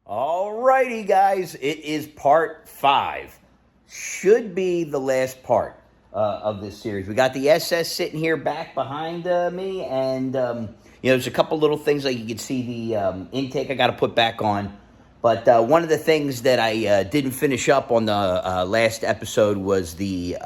Alrighty, guys, it is part 5. Should be the last part of this series. We got the SS sitting here back behind me, and there's a couple little things like you can see the intake I got to put back on. But one of the things that I didn't finish up on the last episode was the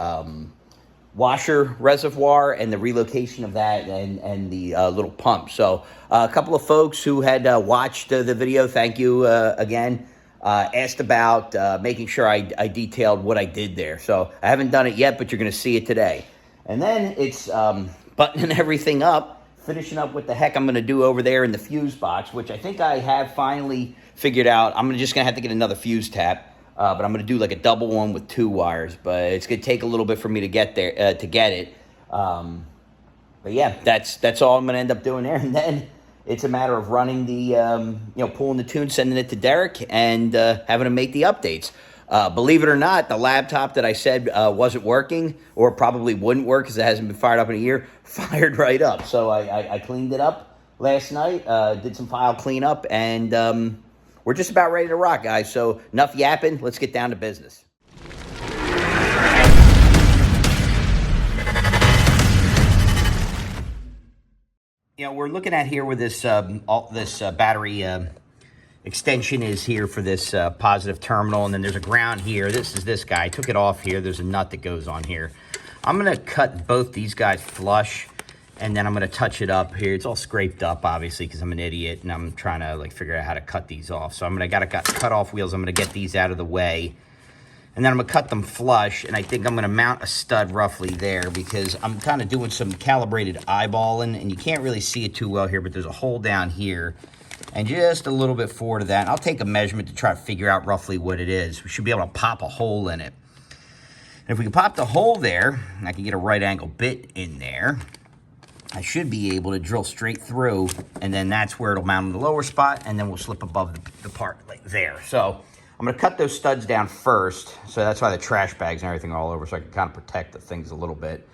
washer reservoir and the relocation of that and the little pump. So a couple of folks who had watched the video, thank you again, asked about making sure I detailed what I did there. So I haven't done it yet, but you're going to see it today. And then it's buttoning everything up, finishing up what the heck I'm going to do over there in the fuse box, which I think I have finally figured out. I'm just going to have to get another fuse tap. But I'm going to do like a double one with 2 wires. But it's going to take a little bit for me to get there, to get it. But yeah, that's all I'm going to end up doing there. And then it's a matter of running the, pulling the tune, sending it to Derek, and having him make the updates. Believe it or not, the laptop that I said wasn't working, or probably wouldn't work because it hasn't been fired up in a year, fired right up. So I cleaned it up last night, did some file cleanup, and we're just about ready to rock, guys. So enough yapping. Let's get down to business. We're looking at here where this battery extension is here for this positive terminal, and then there's a ground here. This is this guy. I took it off here. There's a nut that goes on here. I'm going to cut both these guys flush, and then I'm going to touch it up here. It's all scraped up, obviously, because I'm an idiot, and I'm trying to, figure out how to cut these off. So I got cut-off wheels. I'm going to get these out of the way. And then I'm going to cut them flush, and I think I'm going to mount a stud roughly there because I'm kind of doing some calibrated eyeballing, and you can't really see it too well here, but there's a hole down here and just a little bit forward of that. And I'll take a measurement to try to figure out roughly what it is. We should be able to pop a hole in it. And if we can pop the hole there, I can get a right angle bit in there. I should be able to drill straight through, and then that's where it'll mount in the lower spot, and then we'll slip above the part like there. So I'm going to cut those studs down first, so that's why the trash bags and everything are all over, so I can kind of protect the things a little bit.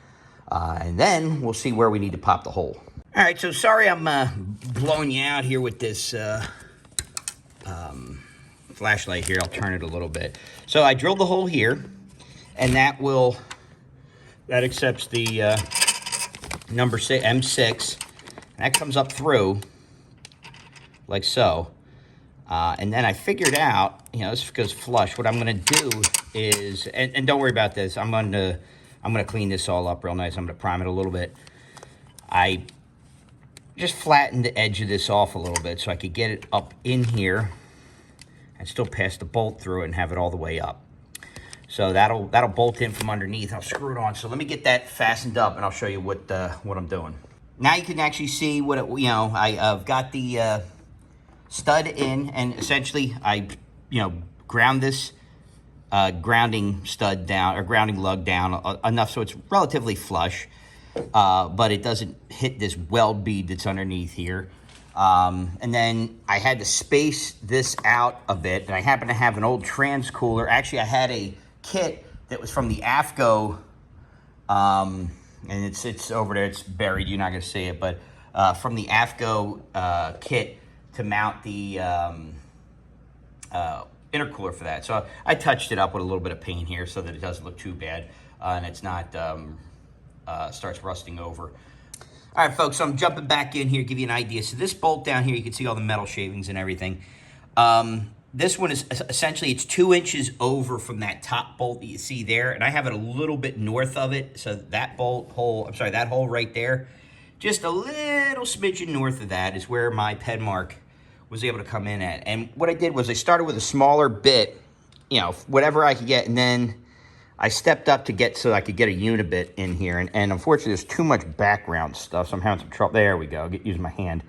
And then we'll see where we need to pop the hole. All right, so sorry I'm blowing you out here with this flashlight here. I'll turn it a little bit. So I drilled the hole here, and that accepts the number 6, M6, and that comes up through like so. And then I figured out, this goes flush. What I'm going to do is, and don't worry about this, I'm going to clean this all up real nice. I'm going to prime it a little bit. I just flattened the edge of this off a little bit so I could get it up in here and still pass the bolt through it and have it all the way up. So that'll bolt in from underneath. I'll screw it on. So let me get that fastened up, and I'll show you what I'm doing. Now you can actually see what I've got the stud in, and essentially I ground this grounding stud down, or grounding lug down enough so it's relatively flush, but it doesn't hit this weld bead that's underneath here. And then I had to space this out a bit, and I happen to have an old trans cooler. Actually, I had a kit that was from the AFCO, and it's over there. It's buried. You're not going to see it, but from the AFCO kit to mount the intercooler for that. So I touched it up with a little bit of paint here so that it doesn't look too bad, and it's not starts rusting over. All right, folks, so I'm jumping back in here to give you an idea. So this bolt down here, you can see all the metal shavings and everything. This one is essentially, it's 2 inches over from that top bolt that you see there, and I have it a little bit north of it. So that that hole right there, just a little smidgen north of that is where my pen mark was able to come in at. And what I did was I started with a smaller bit, whatever I could get, and then I stepped up to get so I could get a unibit in here. And unfortunately, there's too much background stuff, so I'm having some trouble. There we go. I'll use my hand.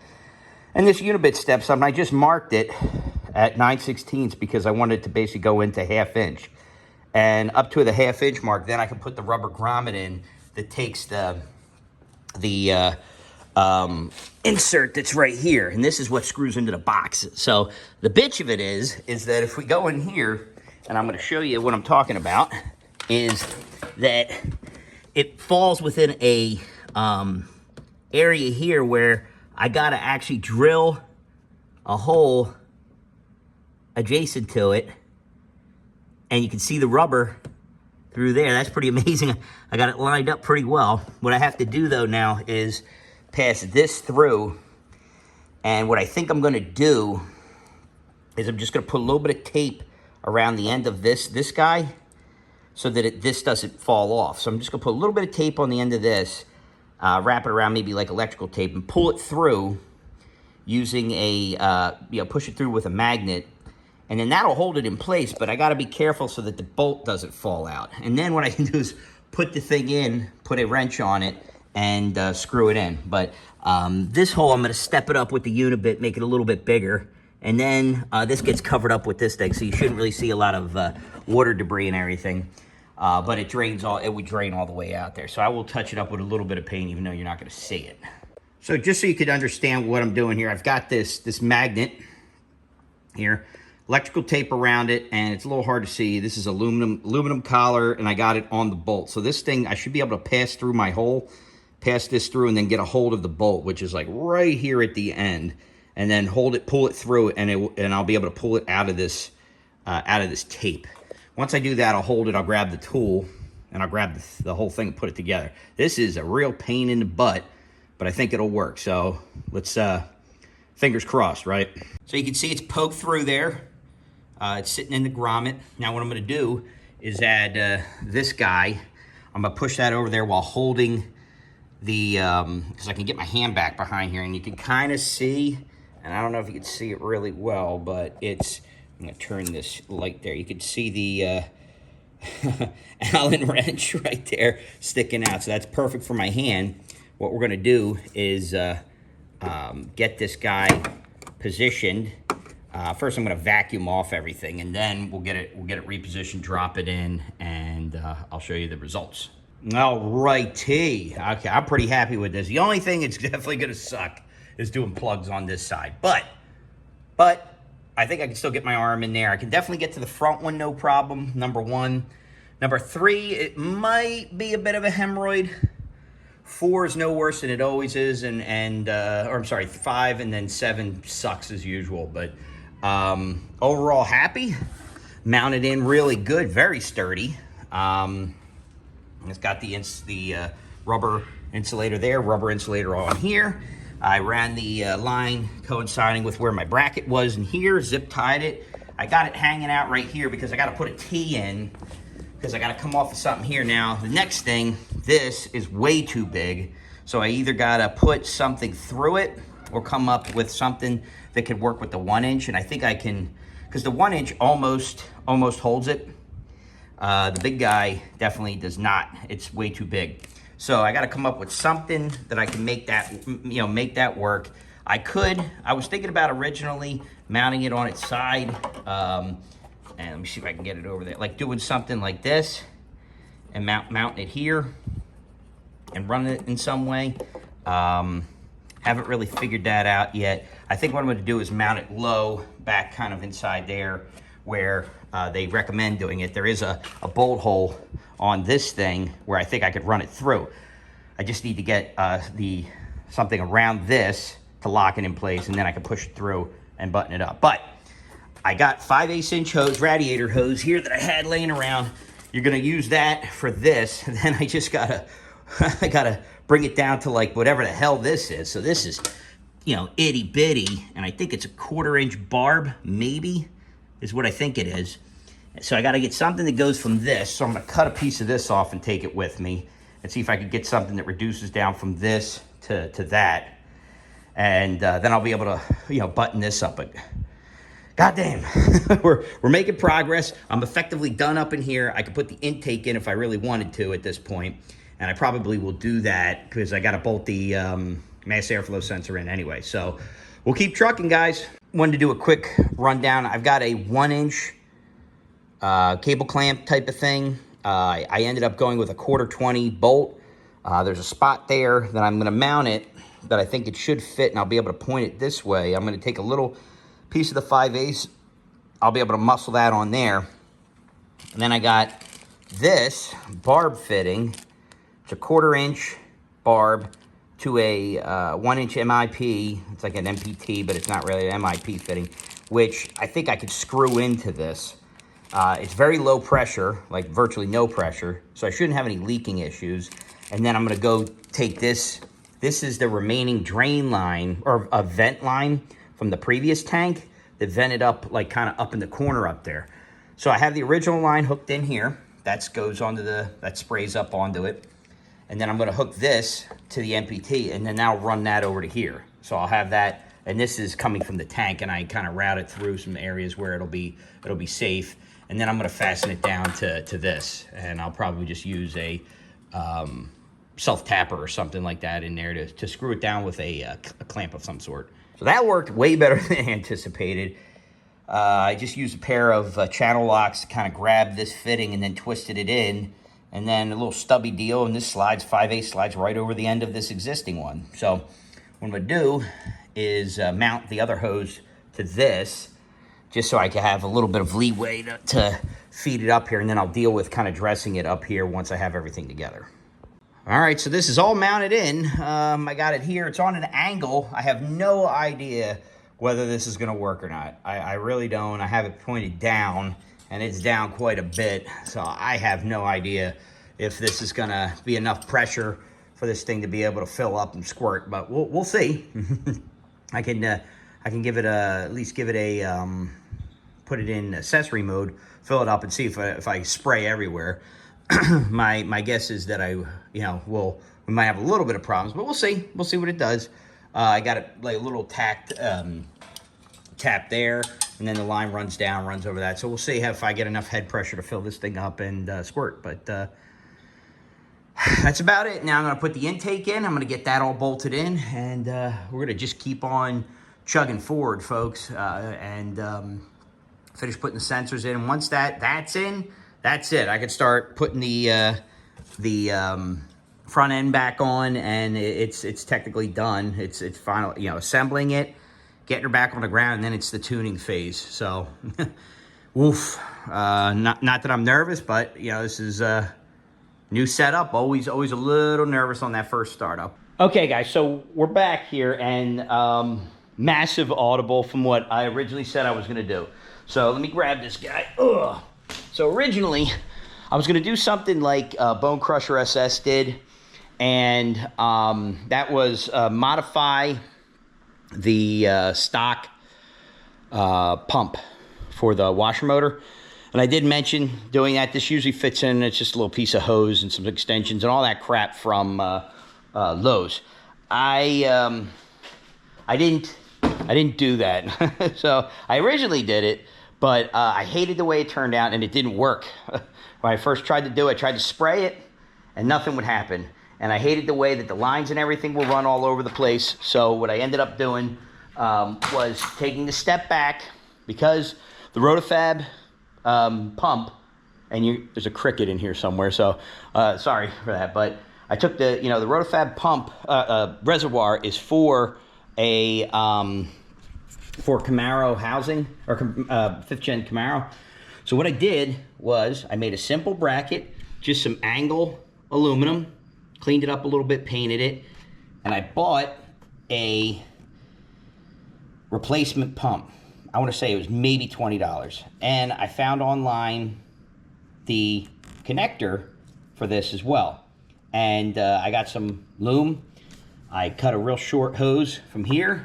And this unibit steps up, and I just marked it at 9/16 because I wanted to basically go into 1/2 inch. And up to the 1/2 inch mark, then I can put the rubber grommet in that takes the insert that's right here. And this is what screws into the box. So the bitch of it is that if we go in here, and I'm going to show you what I'm talking about, is that it falls within a area here where I got to actually drill a hole adjacent to it. And you can see the rubber through there. That's pretty amazing. I got it lined up pretty well. What I have to do though now is pass this through. And what I think I'm gonna do is I'm just gonna put a little bit of tape around the end of this guy so that this doesn't fall off. So I'm just gonna put a little bit of tape on the end of this, wrap it around maybe like electrical tape and pull it through using a, push it through with a magnet. And then that'll hold it in place, but I gotta be careful so that the bolt doesn't fall out. And then what I can do is put the thing in, put a wrench on it, and screw it in. But this hole, I'm gonna step it up with the Unibit, make it a little bit bigger. And then this gets covered up with this thing, so you shouldn't really see a lot of water debris and everything. But it would drain all the way out there. So I will touch it up with a little bit of paint, even though you're not gonna see it. So just so you could understand what I'm doing here, I've got this magnet here, electrical tape around it, and it's a little hard to see. This is aluminum collar, and I got it on the bolt. So this thing, I should be able to pass through my hole, pass this through, and then get a hold of the bolt, which is like right here at the end, and then pull it through, and I'll be able to pull it out of this tape. Once I do that, I'll hold it, I'll grab the tool, and I'll grab the whole thing and put it together. This is a real pain in the butt, but I think it'll work. So let's, fingers crossed, right? So you can see it's poked through there. It's sitting in the grommet. Now what I'm gonna do is add this guy. I'm gonna push that over there while holding the, because I can get my hand back behind here, and you can kind of see, and I don't know if you can see it really well, but it's, I'm gonna turn this light there. You can see the Allen wrench right there sticking out. So that's perfect for my hand. What we're gonna do is get this guy positioned. First, I'm going to vacuum off everything, and then we'll get it repositioned, drop it in, and I'll show you the results. All righty. Okay, I'm pretty happy with this. The only thing it's definitely going to suck is doing plugs on this side, but I think I can still get my arm in there. I can definitely get to the front one, no problem. Number one. Number three, it might be a bit of a hemorrhoid. 4 is no worse than it always is, or I'm sorry, 5, and then 7 sucks as usual. But overall happy. Mounted in really good, very sturdy. It's got the rubber insulator there, rubber insulator on here. I ran the line coinciding with where my bracket was in here, zip tied it. I got it hanging out right here because I got to put a T in because I got to come off of something here. Now, the next thing, this is way too big. So I either got to put something through it or come up with something that could work with the 1-inch. And I think I can, because the 1-inch almost holds it. The big guy definitely does not. It's way too big. So I got to come up with something that I can make that, make that work. I was thinking about originally mounting it on its side. And let me see if I can get it over there. Like doing something like this and mounting it here and running it in some way. Haven't really figured that out yet. I think what I'm gonna do is mount it low, back kind of inside there where they recommend doing it. There is a bolt hole on this thing where I think I could run it through. I just need to get something around this to lock it in place, and then I can push it through and button it up. But I got 5/8" hose, radiator hose here that I had laying around. You're gonna use that for this, and then I just gotta bring it down to like whatever the hell this is. So this is, itty bitty, and I think it's a 1/4" barb, maybe, is what I think it is. So I gotta get something that goes from this. So I'm gonna cut a piece of this off and take it with me and see if I could get something that reduces down from this to that. And then I'll be able to, button this up. But goddamn, we're making progress. I'm effectively done up in here. I could put the intake in if I really wanted to at this point, and I probably will do that because I got to bolt the mass airflow sensor in anyway. So we'll keep trucking, guys. Wanted to do a quick rundown. I've got a 1-inch cable clamp type of thing. I ended up going with a 1/4 bolt. There's a spot there that I'm going to mount it that I think it should fit, and I'll be able to point it this way. I'm going to take a little piece of the 5/8. I'll be able to muscle that on there. And then I got this barb fitting. It's a 1/4" barb to a 1-inch MIP. It's like an MPT, but it's not really an MIP fitting. which I think I could screw into this. It's very low pressure, like virtually no pressure, so I shouldn't have any leaking issues. And then I'm gonna go take this. This is the remaining drain line, or a vent line from the previous tank that vented up, like kind of up in the corner up there. So I have the original line hooked in here. That goes onto that sprays up onto it. And then I'm gonna hook this to the MPT and then now run that over to here. So I'll have that, and this is coming from the tank, and I kind of route it through some areas where it'll be safe. And then I'm gonna fasten it down to this, and I'll probably just use a self-tapper or something like that in there to screw it down with a clamp of some sort. So that worked way better than anticipated. I just used a pair of channel locks to kind of grab this fitting and then twisted it in. And then a little stubby deal, and this slides, 5/8 slides right over the end of this existing one. So what I'm gonna do is mount the other hose to this, just so I can have a little bit of leeway to feed it up here, and then I'll deal with kind of dressing it up here once I have everything together. All right, so this is all mounted in. I got it here. It's on an angle. I have no idea whether this is gonna work or not. I really don't. I have it pointed down, and it's down quite a bit, so I have no idea if this is gonna be enough pressure for this thing to be able to fill up and squirt, but we'll see. I can give it at least give it a, put it in accessory mode, fill it up, and see if I spray everywhere. my guess is that we might have a little bit of problems, but we'll see. We'll see what it does. I got it like a little tap there, and then the line runs down, runs over that. So we'll see if I get enough head pressure to fill this thing up and squirt. But that's about it. Now I'm gonna put the intake in. I'm gonna get that all bolted in, and we're gonna just keep on chugging forward, folks, and finish putting the sensors in. And once that's in, that's it. I can start putting the front end back on, and it's technically done. It's final, assembling it, getting her back on the ground, and then it's the tuning phase. So, woof. Not that I'm nervous, but this is a new setup. Always a little nervous on that first startup. Okay, guys, so we're back here, and massive audible from what I originally said I was gonna do. So let me grab this guy. Ugh. So originally, I was gonna do something like Bone Crusher SS did, and that was modify the stock pump for the washer motor. And I did mention doing that. This usually fits in. It's just a little piece of hose and some extensions and all that crap from Lowe's. I didn't do that. So I originally did it, but I hated the way it turned out, and it didn't work. When I first tried to do it, I tried to spray it, and nothing would happen. And I hated the way that the lines and everything will run all over the place. So what I ended up doing was taking the step back, because the RotoFab pump, and there's a cricket in here somewhere, so sorry for that. But I took the RotoFab pump reservoir is for a for Camaro housing, or 5th gen Camaro. So what I did was I made a simple bracket, just some angle aluminum, cleaned it up a little bit, painted it, and I bought a replacement pump. I want to say it was maybe $20. And I found online the connector for this as well. And I got some loom. I cut a real short hose from here,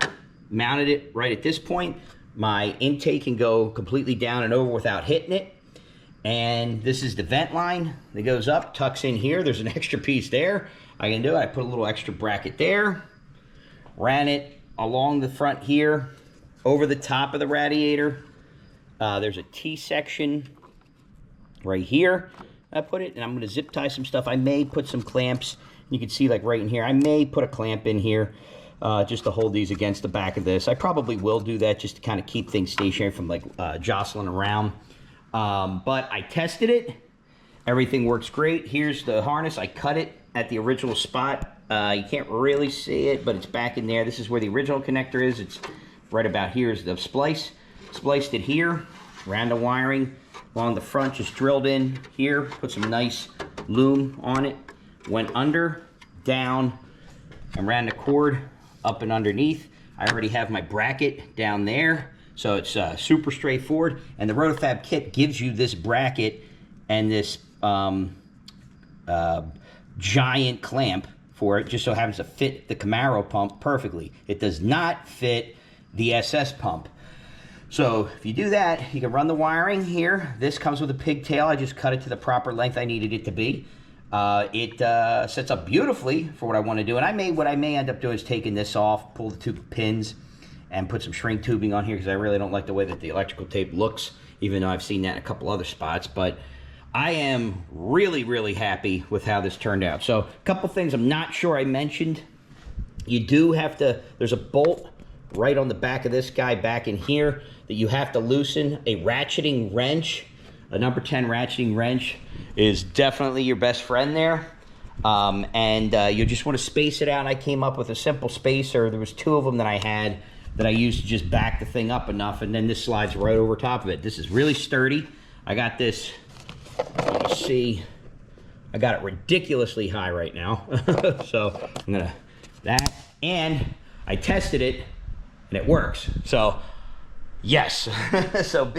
mounted it right at this point. My intake can go completely down and over without hitting it. And this is the vent line that goes up, tucks in here. There's an extra piece there. I can do it. I put a little extra bracket there, ran it along the front here, over the top of the radiator. There's a T-section right here. I put it, and I'm gonna zip tie some stuff. I may put some clamps. You can see like right in here. I may put a clamp in here just to hold these against the back of this. I probably will do that just to kind of keep things stationary from like jostling around. But I tested it. Everything works great. Here's the harness. I cut it at the original spot. You can't really see it, but it's back in there. This is where the original connector is. It's right about here is the splice. Spliced it here, ran the wiring along the front, just drilled in here, put some nice loom on it, went under, down, and ran the cord up and underneath. I already have my bracket down there, So it's super straightforward. And the RotoFab kit gives you this bracket and this giant clamp for it, just so happens to fit the Camaro pump perfectly. It does not fit the SS pump. So if you do that, you can run the wiring here. This comes with a pigtail. I just cut it to the proper length I needed it to be. It sets up beautifully for what I want to do. And what I may end up doing is taking this off, pull the two pins, and put some shrink tubing on here because I really don't like the way that the electrical tape looks, even though I've seen that in a couple other spots. But I am really, really happy with how this turned out. So a couple things I'm not sure I mentioned. You do have to, there's a bolt right on the back of this guy back in here that you have to loosen. A ratcheting wrench, a number 10 ratcheting wrench is definitely your best friend there. You just want to space it out. I came up with a simple spacer. There was 2 of them that I had that I used to just back the thing up enough, and then this slides right over top of it. This is really sturdy. I got this, you can see, I got it ridiculously high right now. So I'm gonna, and I tested it and it works. So yes, so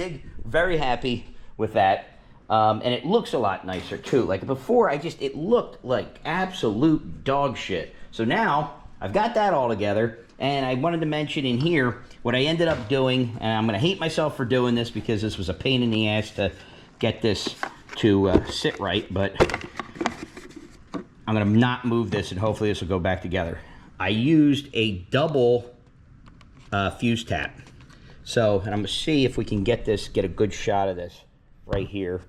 very happy with that. And it looks a lot nicer too. Like before, it looked like absolute dog shit. So now I've got that all together, and I wanted to mention in here what I ended up doing, and I'm gonna hate myself for doing this because this was a pain in the ass to get this to sit right, but I'm gonna not move this and hopefully this will go back together. I used a double fuse tap. So, and I'm gonna see if we can get a good shot of this right here.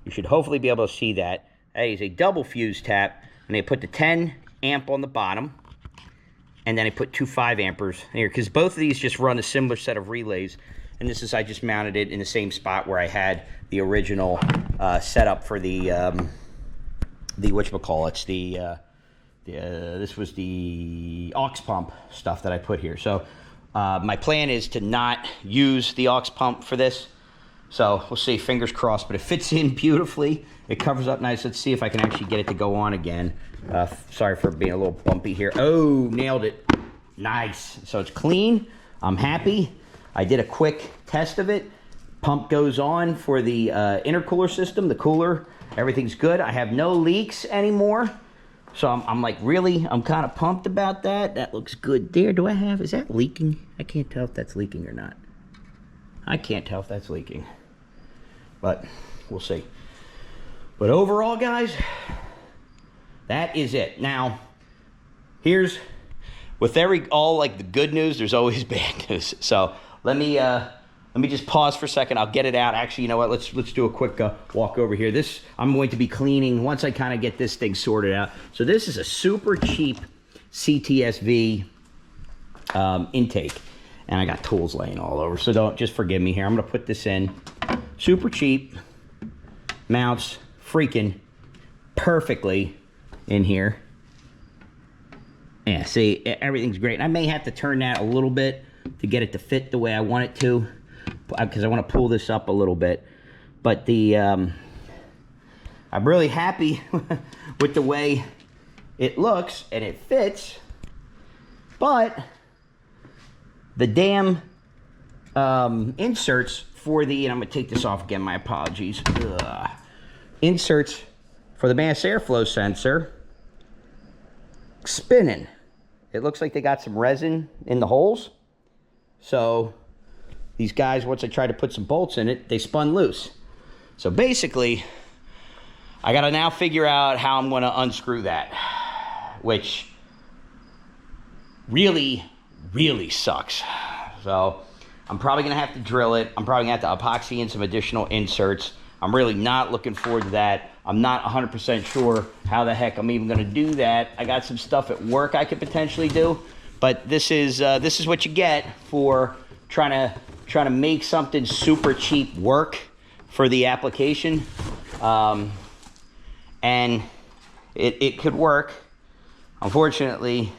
You should hopefully be able to see that. That is a double fuse tap, and they put the 10 amp on the bottom, and then I put 2 5 ampers here, because both of these just run a similar set of relays. And this is, I just mounted it in the same spot where I had the original setup for the whatchamacallits, this was the aux pump stuff that I put here. So my plan is to not use the aux pump for this. So we'll see, fingers crossed, but it fits in beautifully. It covers up nice. Let's see if I can actually get it to go on again. Sorry for being a little bumpy here. Oh, nailed it. Nice. So it's clean. I'm happy. I did a quick test of it. Pump goes on for the intercooler system, the cooler. Everything's good. I have no leaks anymore. So I'm like, really, I'm kind of pumped about that. That looks good there. Is that leaking? I can't tell if that's leaking or not. I can't tell if that's leaking. But we'll see. But overall, guys, that is it. Now, here's, with all like the good news, there's always bad news. So let me just pause for a second. I'll get it out. Actually, you know what? Let's do a quick walk over here. This I'm going to be cleaning once I kind of get this thing sorted out. So this is a super cheap CTSV intake, and I got tools laying all over. So just forgive me here. I'm going to put this in. Super cheap, mounts freaking perfectly in here. Yeah, see, everything's great. And I may have to turn that a little bit to get it to fit the way I want it to, because I want to pull this up a little bit. But I'm really happy with the way it looks and it fits. But the damn inserts for the, and I'm going to take this off again, my apologies. Inserts for the mass airflow sensor spinning. It looks like they got some resin in the holes. So these guys, once I tried to put some bolts in it, they spun loose. So basically, I got to now figure out how I'm going to unscrew that, which really, really sucks. So I'm probably going to have to drill it. I'm probably going to have to epoxy in some additional inserts. I'm really not looking forward to that. I'm not 100% sure how the heck I'm even going to do that. I got some stuff at work I could potentially do, but this is what you get for trying to make something super cheap work for the application. And it could work. Unfortunately,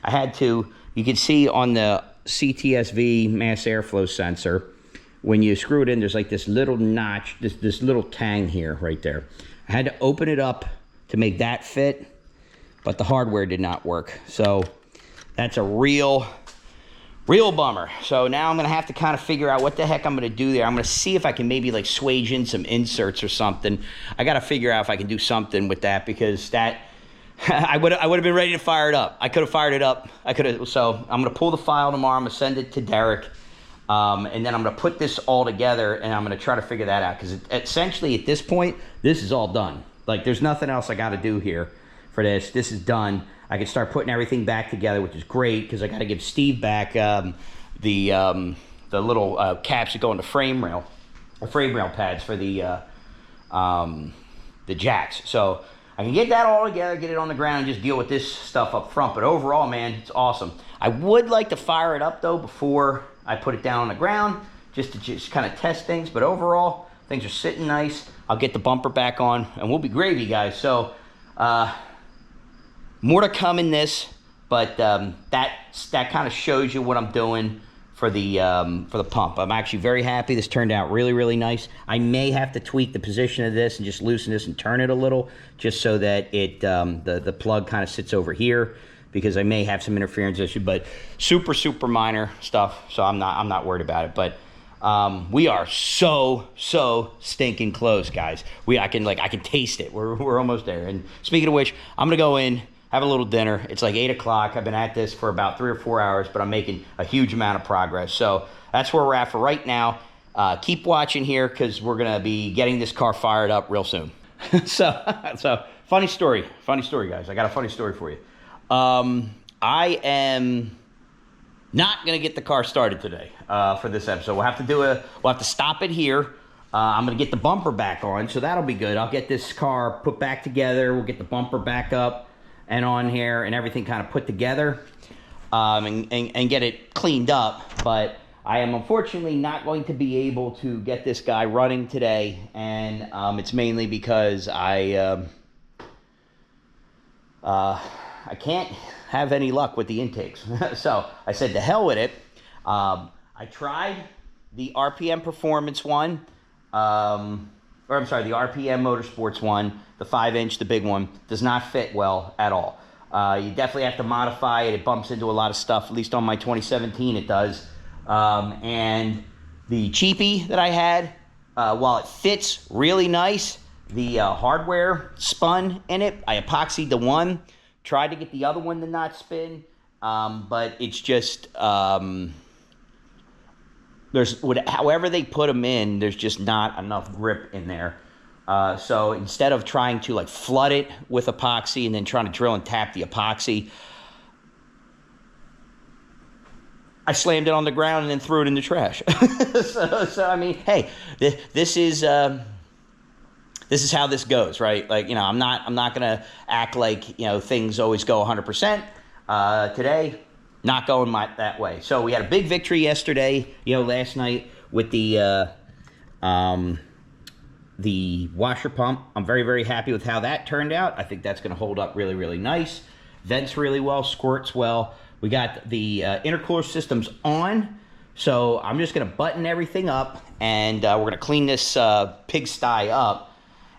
I had to. You can see on the CTSV mass airflow sensor, when you screw it in, there's like this little notch, this little tang here, right there. I had to open it up to make that fit, but the hardware did not work. So that's a real Real bummer. So now I'm going to have to kind of figure out what the heck I'm going to do there. I'm going to see if I can maybe like swage in some inserts or something. I got to figure out if I can do something with that, because that I would have been ready to fire it up. I could have fired it up. So I'm going to pull the file tomorrow. I'm going to send it to Derek. And then I'm going to put this all together, and I'm going to try to figure that out, because essentially at this point, this is all done. Like, there's nothing else I got to do here for this. This is done. I can start putting everything back together, which is great, because I got to give Steve back the little caps that go in the frame rail pads for the jacks. So I can get that all together, get it on the ground, and just deal with this stuff up front. But overall, man, it's awesome. I would like to fire it up, though, before I put it down on the ground, just to kind of test things. But overall, things are sitting nice. I'll get the bumper back on, and we'll be gravy, guys. So more to come in this, but that kind of shows you what I'm doing for the pump. I'm actually very happy. This turned out really, really nice. I may have to tweak the position of this and just loosen this and turn it a little, just so that it the plug kind of sits over here, because I may have some interference issue, but super, super minor stuff. So I'm not worried about it. But we are so stinking close, guys. I can taste it. We're almost there. And speaking of which, I'm gonna go in, have a little dinner. It's like 8 o'clock. I've been at this for about 3 or 4 hours, but I'm making a huge amount of progress. So that's where we're at for right now. Keep watching here, because we're gonna be getting this car fired up real soon. so funny story, guys. I got a funny story for you. I am not gonna get the car started today for this episode. We'll have to stop it here. I'm gonna get the bumper back on, so that'll be good. I'll get this car put back together. We'll get the bumper back up and on here, and everything kind of put together, and get it cleaned up. But I am unfortunately not going to be able to get this guy running today, and it's mainly because I can't have any luck with the intakes. So I said, to hell with it. I tried the RPM Performance one, the RPM Motorsports one, the 5-inch, the big one, does not fit well at all. You definitely have to modify it. It bumps into a lot of stuff, at least on my 2017 it does. And the cheapie that I had, while it fits really nice, the hardware spun in it. I epoxied the one, tried to get the other one to not spin, but it's just, however they put them in, there's just not enough grip in there. So instead of trying to like flood it with epoxy and then trying to drill and tap the epoxy, I slammed it on the ground and then threw it in the trash. so I mean, hey, this is how this goes, right? Like, you know, I'm not gonna act like, you know, things always go 100%. Today, not going that way. So we had a big victory yesterday, you know, last night with the washer pump. I'm very, very happy with how that turned out. I think that's going to hold up really, really nice. Vents really well, squirts well. We got the intercooler systems on, so I'm just going to button everything up, and we're going to clean this pigsty up.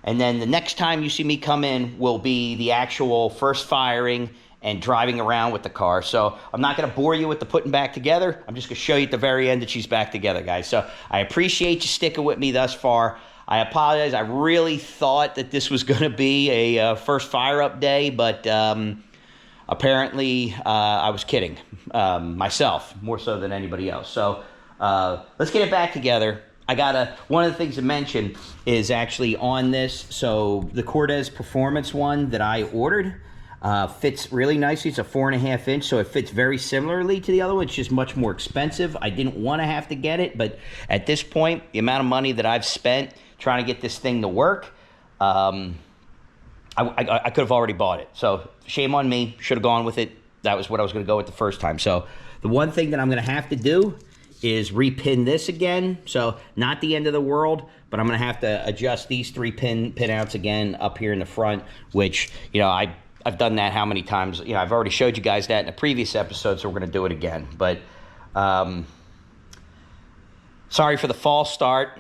And then the next time you see me come in will be the actual first firing and driving around with the car. So I'm not going to bore you with the putting back together. I'm just going to show you at the very end that she's back together, guys. So I appreciate you sticking with me thus far. I apologize. I really thought that this was going to be a first fire-up day, but apparently I was kidding myself more so than anybody else. So let's get it back together. One of the things to mention is actually on this. So the Cortez Performance one that I ordered fits really nicely. It's a 4.5 inch, so it fits very similarly to the other one. It's just much more expensive. I didn't want to have to get it, but at this point, the amount of money that I've spent trying to get this thing to work, I could have already bought it. So shame on me. Should have gone with it. That was what I was going to go with the first time. So the one thing that I'm going to have to do is repin this again. So not the end of the world, but I'm going to have to adjust these 3 pinouts again up here in the front, which, you know, I've done that how many times? You know, I've already showed you guys that in a previous episode, so we're going to do it again. But sorry for the false start.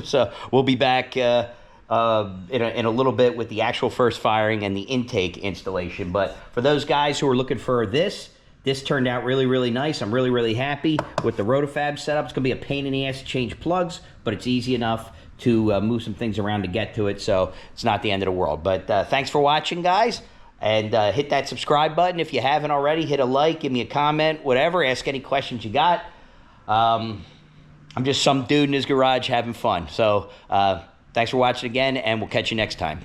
So we'll be back in a little bit with the actual first firing and the intake installation. But for those guys who are looking for this This turned out really, really nice. I'm really, really happy with the RotoFab setup. It's going to be a pain in the ass to change plugs, but it's easy enough to move some things around to get to it, so it's not the end of the world. But thanks for watching, guys, and hit that subscribe button if you haven't already. Hit a like, give me a comment, whatever. Ask any questions you got. I'm just some dude in his garage having fun. So thanks for watching again, and we'll catch you next time.